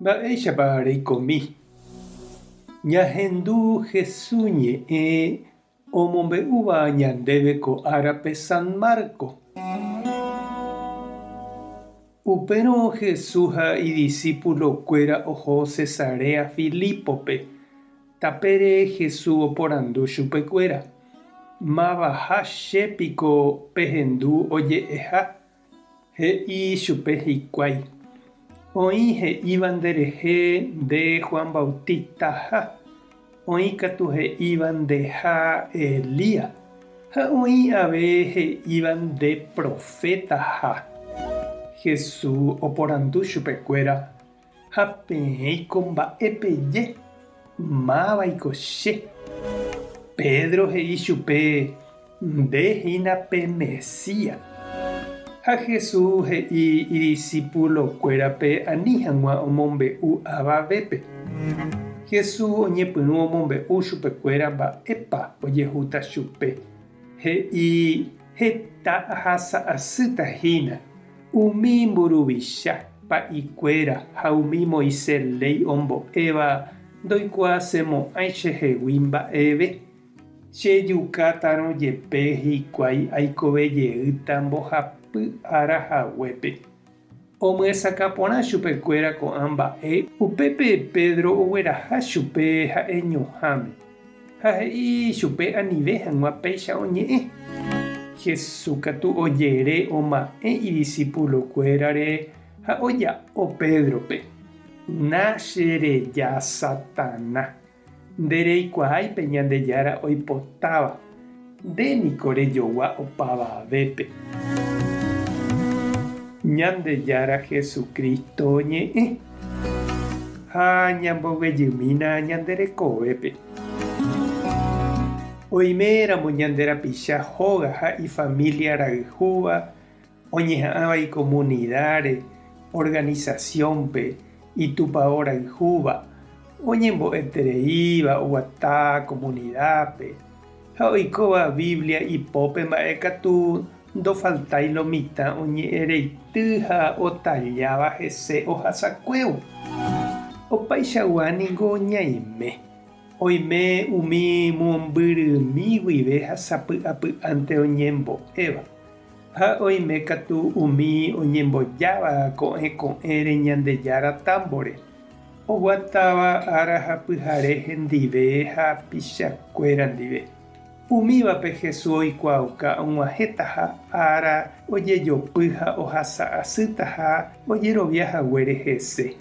Mba'éichapa reikomi. Ñahendu Jesús ñe'ẽ omombe'úva ñandéve ko árape San Marco. Upérõ Jesús ha idiscípulokuéra oho Cesarea Filípope. Tapére Jesús oporandu chupekuéra. Mavaha chépiko pehendu oje'eha. He'i chupe hikuái. Oĩ he'íva nderehe nde Juan Bautistaha. Oĩ katu he'íva ndeha Elías. Ha oĩ ave he'íva nde profetaha. Jesús oporandu chupekuéra ha peẽiko mba'epeje. Máva'iko che. Pedro he'i chupe ndehína pe Mesías. Ha Jesús he'i idiscípulokuérape ani hag̃ua omombe'u avavépe. Jesús oñepyrũ omombe'u chupekuéra mba'épa ojehúta chupe. He'i heta ahasa'asýtahína. Umi mburuvicha pa'ikuéra ha umi Moisés ombo'éva ndoikuaasemo'ãi chehegui mba'eve. Chejukátaro jepe hikuái aikovejeýta mbohapy arahaguépe. Omyesaka porã chupekuéra ko'ã mba'e upépe Pedro ogueraha chupe ha'eñuhãme. Ha he'i chupe anive hag̃ua péicha oñe'ẽ. Jesús katu ojere oma'ẽ idiscípulokuérare ha oja'o Pedrope. Nachereja Satanás. Ndereikuaáipe Ñandejára oipotáva. Ndéniko rejogua opavavépe. Ñandejára Jesucristo ñe'ẽ. Ha ñambovejymína ñanderekovépe. Oiméramo ñanderapicha hóga ha ifamilia rayhúva oñeha'ãva ikomunidáre, organizaciónpe itupão rayhúva oñembo'etereíva oguata comunidápe ha oikóva Biblia ipópe mba'ekatu ndofaltái lo mitã oñe'ẽreity ha otajáva hese ohasakuévo. Opaichagua niko ñaime. Oime umi mombyrymi guive ha sapy'apy'ánte oñembo'éva. Ha oime katu umi oñembojáva ko'ẽre Ñandejára támbore. Oguatáva ára ha pyhare hendive ha pichakuéra ndive. Umívape Jesús oikuauka og̃uahẽta ha ára ojejopy ha ohasa'asýta ha ojeroviahaguére hese.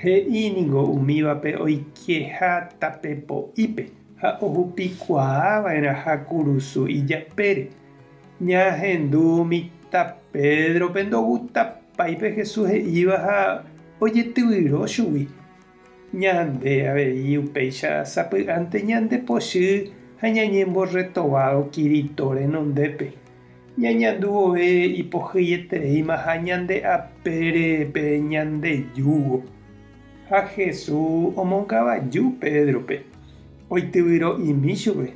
He'íniko umívape oikeha tapepo'ípe ha ohupikuaava'erã ha kurusu ijapére. Ñahendu mitã Pedrope ndogutapáipe Jesús he'íva ha ojetyvyrõ chugui. Ñande avei upéicha sapy'ánte ñandepochy ha ñañemborretovado Kirito renondépe. Ñañandu vove ipohyetereíma ha ñande'apérepe ñandejúvo. Ha Jesús omonkavaju Pedrope. Oityvyro'imi chupe.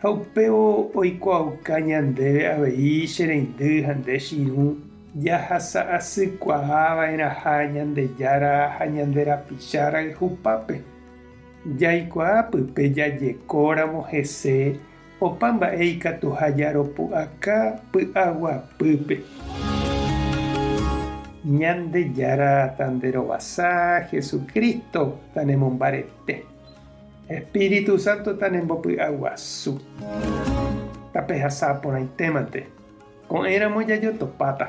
Ha upévo oikuauka ñandéve avei chereindy ha nde chiru jahasa'asykuaava'erã ha Ñandejára ha ñanderapicha rayhupápe. Jaikuaa pype jajekóramo hese opa mba'e ikatu ha jaropu'aka py'aguapýpe. Ñandejára tanderovasa Jesucristo tanemombarete. Espíritu Santo tanembopy'aguasu. Tape hasã porãitémante. Ko'ẽramo jajotopáta.